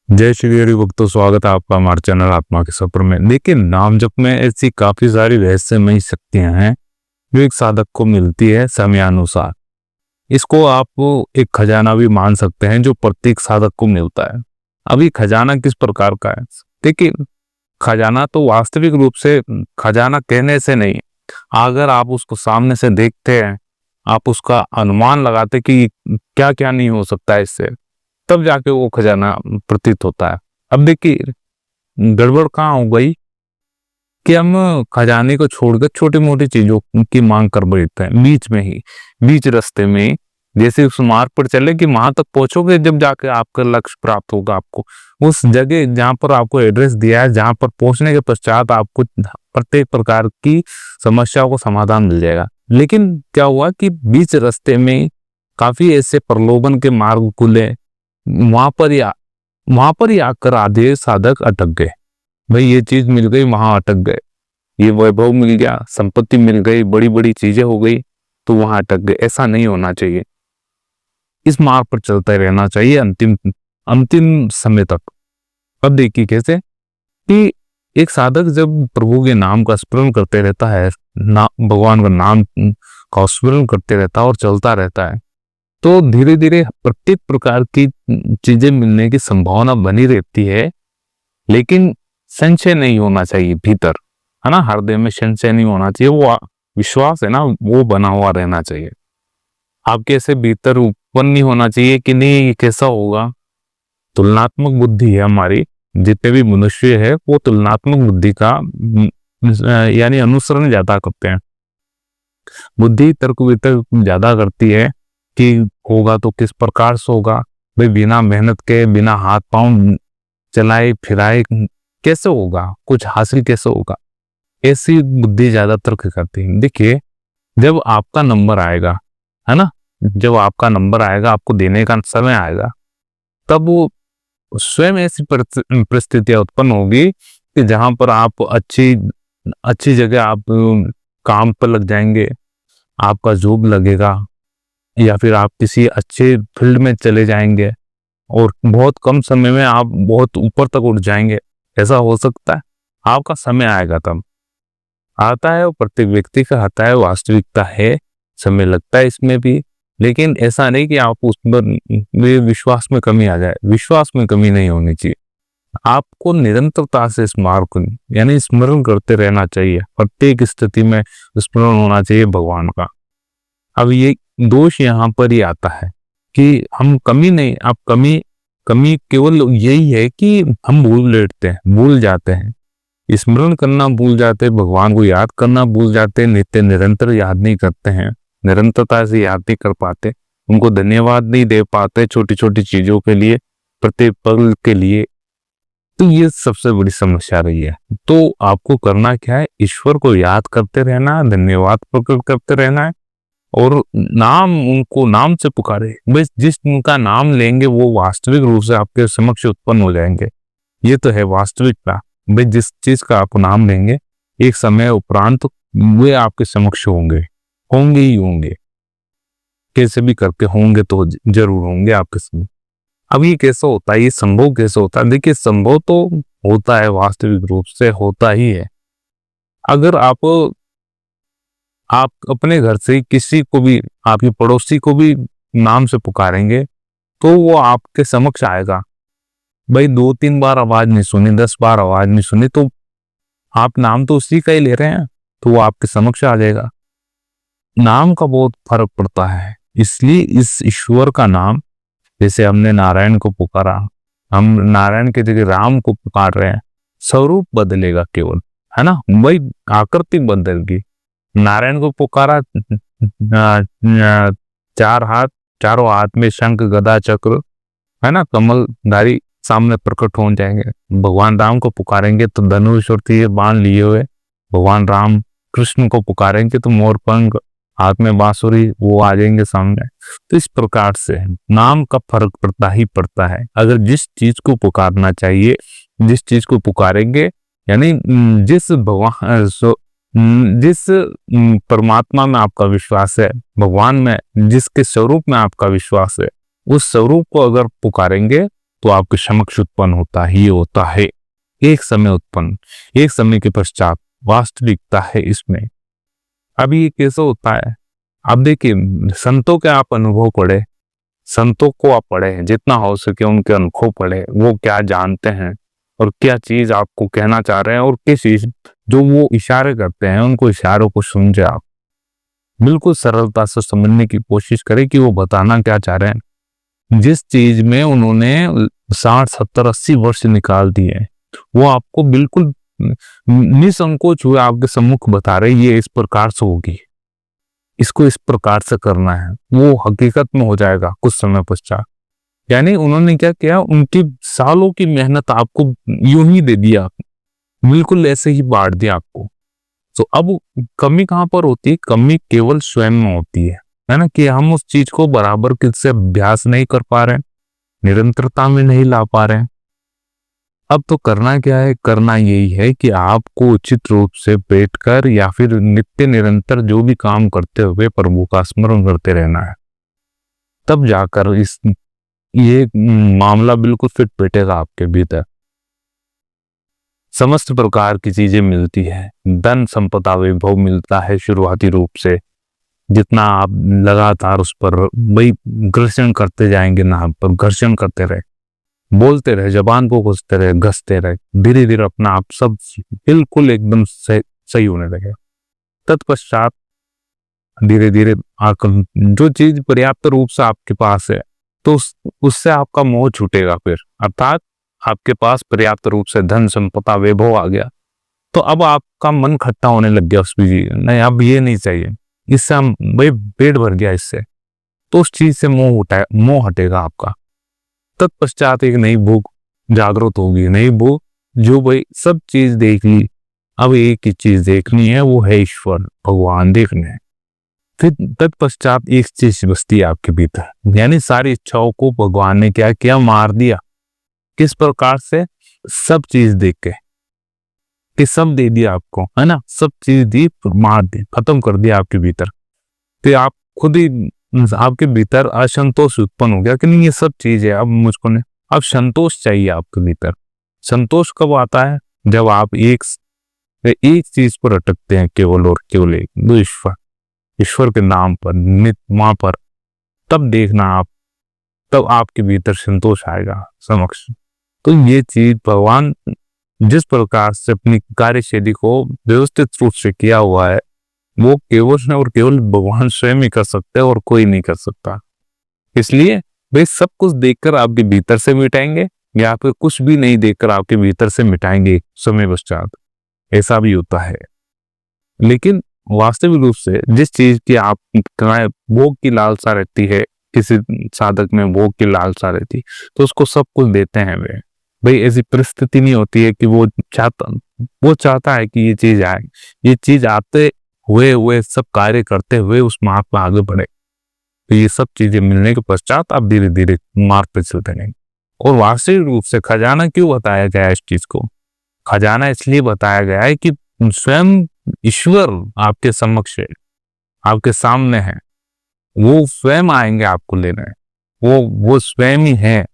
जय श्री हरि भक्तों, स्वागत है आपका हमारे चैनल आत्मा के सफर में। देखिए, नाम जप में ऐसी काफी सारी रहस्यमयी शक्तियां हैं जो एक साधक को मिलती है समयानुसार। इसको आप एक खजाना भी मान सकते हैं जो प्रत्येक साधक को मिलता है। अभी खजाना किस प्रकार का है? देखिए, खजाना तो वास्तविक रूप से खजाना कहने से नहीं, अगर आप उसको सामने से देखते हैं, आप उसका अनुमान लगाते कि क्या क्या नहीं हो सकता है इससे, तब जाके वो खजाना प्रतीत होता है। अब देखिए, गड़बड़ कहाँ हो गई कि हम खजाने को छोड़कर छोटी मोटी चीजों की मांग कर बैठते हैं। बीच रास्ते में जैसे उस मार्ग पर चले कि वहां तक पहुंचोगे, जब जाके आपका लक्ष्य प्राप्त होगा। आपको उस जगह जहां पर आपको एड्रेस दिया है, जहां पर पहुंचने के पश्चात आपको प्रत्येक प्रकार की समस्याओं को समाधान मिल जाएगा। लेकिन क्या हुआ कि बीच रास्ते में काफी ऐसे प्रलोभन के मार्ग खुले, वहां पर ही आकर आधे साधक अटक गए। भाई, ये चीज मिल गई, वहां अटक गए। ये वैभव मिल गया, संपत्ति मिल गई, बड़ी बड़ी चीजें हो गई, तो वहां अटक गए। ऐसा नहीं होना चाहिए। इस मार्ग पर चलते रहना चाहिए अंतिम समय तक। अब देखिए कैसे कि एक साधक जब प्रभु के नाम का स्मरण करते रहता है, भगवान का नाम का स्मरण करते रहता है और चलता रहता है, तो धीरे धीरे प्रत्येक प्रकार की चीजें मिलने की संभावना बनी रहती है। लेकिन संशय नहीं होना चाहिए भीतर, है ना। हृदय में संशय नहीं होना चाहिए। वो विश्वास है ना, वो बना हुआ रहना चाहिए। आपके ऐसे भीतर उत्पन्न नहीं होना चाहिए कि नहीं ये कैसा होगा। तुलनात्मक बुद्धि है हमारी, जितने भी मनुष्य है वो तुलनात्मक बुद्धि का यानी अनुसरण ज्यादा करते हैं। बुद्धि तर्क वितर्क ज्यादा करती है कि होगा तो किस प्रकार से होगा। भाई, बिना मेहनत के, बिना हाथ पांव चलाए फिराए कैसे होगा, कुछ हासिल कैसे होगा। ऐसी बुद्धि ज्यादा तर्क करती है। देखिए, जब आपका नंबर आएगा, है ना, जब आपका नंबर आएगा, आपको देने का समय आएगा, तब वो स्वयं ऐसी परिस्थितियां उत्पन्न होगी कि जहां पर आप अच्छी जगह आप काम पर लग जाएंगे, आपका जॉब लगेगा, या फिर आप किसी अच्छे फील्ड में चले जाएंगे और बहुत कम समय में आप बहुत ऊपर तक उठ जाएंगे। ऐसा हो सकता है। आपका समय आएगा, तब आता है, वो प्रत्येक व्यक्ति का आता है, वास्तविकता है। समय लगता है इसमें भी, लेकिन ऐसा नहीं कि आप उस पर विश्वास में कमी आ जाए। विश्वास में कमी नहीं होनी चाहिए। आपको निरंतरता से इस मार्ग को यानी स्मरण करते रहना चाहिए। प्रत्येक स्थिति में स्मरण होना चाहिए भगवान का। अब ये दोष यहाँ पर ही आता है कि हम कमी नहीं, आप कमी केवल यही है कि हम भूल जाते हैं, स्मरण करना भूल जाते हैं, भगवान को याद करना भूल जाते हैं, नित्य निरंतर याद नहीं करते हैं, निरंतरता से याद नहीं कर पाते, उनको धन्यवाद नहीं दे पाते छोटी छोटी चीजों के लिए, प्रत्येक पल के लिए। तो ये सबसे बड़ी समस्या रही है। तो आपको करना क्या है? ईश्वर को याद करते रहना, धन्यवाद प्रकट करते रहना है और उनको नाम से पुकारे। बस जिस उनका नाम लेंगे वो वास्तविक रूप से आपके समक्ष उत्पन्न हो जाएंगे। ये तो है वास्तविकता। भाई, जिस चीज का आप नाम लेंगे, एक समय उपरांत वे आपके समक्ष होंगे ही होंगे। कैसे भी करके होंगे तो जरूर होंगे आपके सामने। अब ये कैसे होता है? ये संभव कैसे होता है? देखिए, संभव तो होता है, वास्तविक रूप से होता ही है। अगर आप अपने घर से किसी को भी, आपके पड़ोसी को भी नाम से पुकारेंगे तो वो आपके समक्ष आएगा। भाई, 2-3 बार आवाज नहीं सुनी, 10 बार आवाज नहीं सुनी, तो आप नाम तो उसी का ही ले रहे हैं, तो वो आपके समक्ष आ जाएगा। नाम का बहुत फर्क पड़ता है। इसलिए इस ईश्वर का नाम, जैसे हमने नारायण को पुकारा, हम नारायण की जगह राम को पुकार रहे हैं, स्वरूप बदलेगा केवल, है ना। वही आकृति बदलेगी। नारायण को पुकारा, 4 हाथ, चारों हाथ में शंख गदा चक्र, है ना, कमलधारी सामने प्रकट हो जाएंगे। भगवान राम को पुकारेंगे तो धनुष और तीर बाण लिए हुए, भगवान राम कृष्ण को पुकारेंगे तो मोर पंख, हाथ में बांसुरी, वो आ जाएंगे सामने। तो इस प्रकार से नाम का फर्क पड़ता ही पड़ता है। अगर जिस चीज को पुकारना चाहिए, जिस चीज को पुकारेंगे, यानी जिस परमात्मा में आपका विश्वास है, भगवान में जिसके स्वरूप में आपका विश्वास है, उस स्वरूप को अगर पुकारेंगे तो आपके समक्ष उत्पन्न होता ही होता है। एक समय के पश्चात वास्तविकता है इसमें। अभी ये कैसे होता है, आप देखिए संतों के आप अनुभव पढ़े, संतों को आप पढ़े, जितना हो सके उनके अनुभव पढ़े, वो क्या जानते हैं और क्या चीज आपको कहना चाह रहे हैं, और किस चीज जो वो इशारे करते हैं उनको इशारों को समझे आप, बिल्कुल सरलता से समझने की कोशिश करें कि वो बताना क्या चाह रहे हैं। जिस चीज में उन्होंने 60 70 80 वर्ष निकाल दिए वो आपको बिल्कुल निसंकोच हुए आपके सम्मुख बता रहे ये इस प्रकार से होगी, इसको इस प्रकार से करना है, वो हकीकत में हो जाएगा कुछ समय पश्चात। यानी उन्होंने क्या किया, उनकी सालों की मेहनत आपको यूं ही दे दिया, बिल्कुल ऐसे ही बांट दिया आपको। तो अब कमी कहाँ पर होती है, कमी केवल स्वयं में होती है ना, कि हम उस चीज को बराबर से अभ्यास नहीं कर पा रहे, निरंतरता में नहीं ला पा रहे। अब तो करना क्या है, करना यही है कि आपको उचित रूप से बैठकर या फिर नित्य निरंतर जो भी काम करते हुए प्रभु का स्मरण करते रहना है, तब जाकर ये मामला बिल्कुल फिट बैठेगा आपके भीतर। समस्त प्रकार की चीजें मिलती है, धन संपदा वैभव मिलता है शुरुआती रूप से, जितना आप लगातार उस पर वही घर्षण करते जाएंगे ना, आप पर घर्षण करते रहे, बोलते रहे, जबान को घुसते रहे, घसते रहे, धीरे धीरे अपना आप सब बिल्कुल एकदम सही होने लगे। तत्पश्चात धीरे धीरे आकर जो चीज पर्याप्त रूप से आपके पास है तो उससे आपका मोह छूटेगा फिर, अर्थात आपके पास पर्याप्त रूप से धन संपदा वैभव आ गया तो अब आपका मन खट्टा होने लग गया उस भी, नहीं अब ये नहीं चाहिए, इससे हम भाई पेट भर गया इससे, तो उस चीज से मोह हटेगा आपका। तत्पश्चात एक नई भूख जागृत होगी, नई भूख जो भाई सब चीज देख ली, अब एक ही चीज देखनी है, वो है ईश्वर भगवान देखने हैं। फिर तत्पश्चात एक चीज बसती है आपके भीतर, यानी सारी इच्छाओं को भगवान ने क्या किया, मार दिया। किस प्रकार से, सब चीज देख के, कि सब दे दिया आपको, है ना, सब चीज दी, मार दी, खत्म कर दिया आपके भीतर। तो आप खुद ही आपके भीतर असंतोष उत्पन्न हो गया कि नहीं ये सब चीज है, अब मुझको नहीं, अब संतोष चाहिए आपके भीतर। संतोष कब आता है, जब आप एक चीज पर अटकते हैं, केवल और केवल एक, दो ईश्वर के नाम पर, नित्य वहां पर, तब देखना आप, तब आपके भीतर संतोष आएगा समक्ष। तो ये चीज भगवान जिस प्रकार से अपनी कार्यशैली को व्यवस्थित रूप से किया हुआ है वो केवल और केवल भगवान स्वयं ही कर सकते हैं और कोई नहीं कर सकता। इसलिए वे सब कुछ देखकर आपके भीतर से मिटाएंगे या फिर कुछ भी नहीं देखकर आपके भीतर से मिटाएंगे समय पश्चात, ऐसा भी होता है। लेकिन वास्तविक रूप से जिस चीज की आप भोग की लालसा रहती है, किसी साधक में भोग की लालसा रहती तो उसको सब कुछ देते हैं वे। भाई ऐसी परिस्थिति नहीं होती है कि वो चाहता है कि ये चीज आए, ये चीज आते हुए सब कार्य करते हुए उस मार्ग पर आगे बढ़े। तो ये सब चीजें मिलने के पश्चात आप धीरे धीरे मार्ग पर चलते रहेंगे। और वास्तविक रूप से खजाना क्यों बताया गया है इस चीज को, खजाना इसलिए बताया गया है कि स्वयं ईश्वर आपके समक्ष है, आपके सामने है, वो स्वयं आएंगे आपको लेने, वो स्वयं ही है।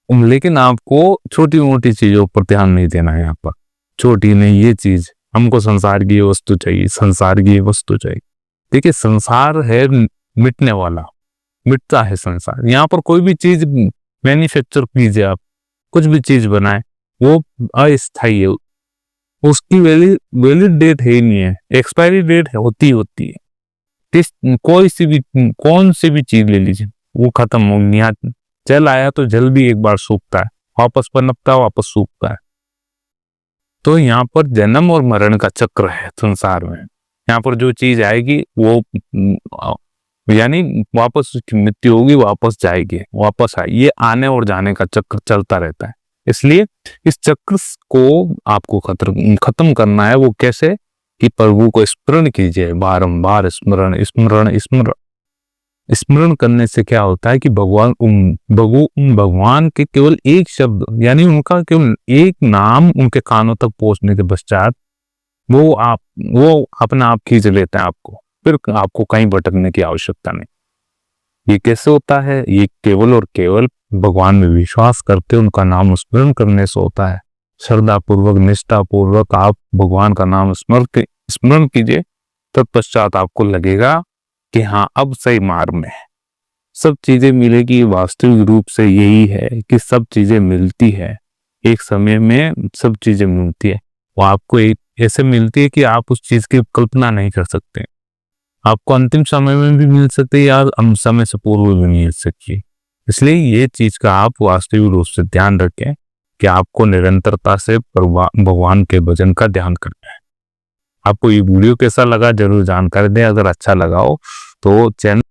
लेकिन आपको छोटी मोटी चीजों पर ध्यान नहीं देना है। यहाँ पर छोटी नहीं, ये चीज हमको संसार की वस्तु चाहिए, संसार की वस्तु चाहिए। देखिए संसार है मिटने वाला, मिटता है संसार। यहाँ पर कोई भी चीज मैन्युफैक्चर कीजिए, आप कुछ भी चीज बनाए, वो अस्थायी है, उसकी वैलिड डेट है ही नहीं है, एक्सपायरी डेट होती है। कौन सी भी चीज ले लीजिए, वो खत्म हो गया। जल आया तो जल भी एक बार सूखता है, वापस पनपता है, वापस सूखता है। तो यहाँ पर जन्म और मरण का चक्र है संसार में। यहाँ पर जो चीज आएगी वो यानी वापस उसकी मृत्यु होगी, वापस जाएगी, वापस आए, ये आने और जाने का चक्र चलता रहता है। इसलिए इस चक्र को आपको खत्म करना है। वो कैसे, कि प्रभु को स्मरण कीजिए, बारंबार स्मरण करने से क्या होता है कि भगवान के केवल एक शब्द, यानी उनका केवल एक नाम उनके कानों तक पहुंचने के पश्चात वो अपना आप खींच लेते हैं आपको, फिर आपको कहीं भटकने की आवश्यकता नहीं। ये कैसे होता है? ये केवल और केवल भगवान में विश्वास करते उनका नाम स्मरण करने से होता है। श्रद्धा पूर्वक, निष्ठा पूर्वक आप भगवान का नाम स्मरण कीजिए, तत्पश्चात आपको लगेगा कि हाँ, अब सही मार्ग में है, सब चीजें मिलेगी। वास्तविक रूप से यही है कि सब चीजें मिलती है, एक समय में सब चीजें मिलती है। वो आपको एक ऐसे मिलती है कि आप उस चीज की कल्पना नहीं कर सकते। आपको अंतिम समय में भी मिल सकती है या समय से पूर्व भी मिल सकती है। इसलिए ये चीज का आप वास्तविक रूप से ध्यान रखें कि आपको निरंतरता से भगवान के भजन का ध्यान करना है। आपको ये वीडियो कैसा लगा जरूर जानकारी दें। अगर अच्छा लगा हो तो चैनल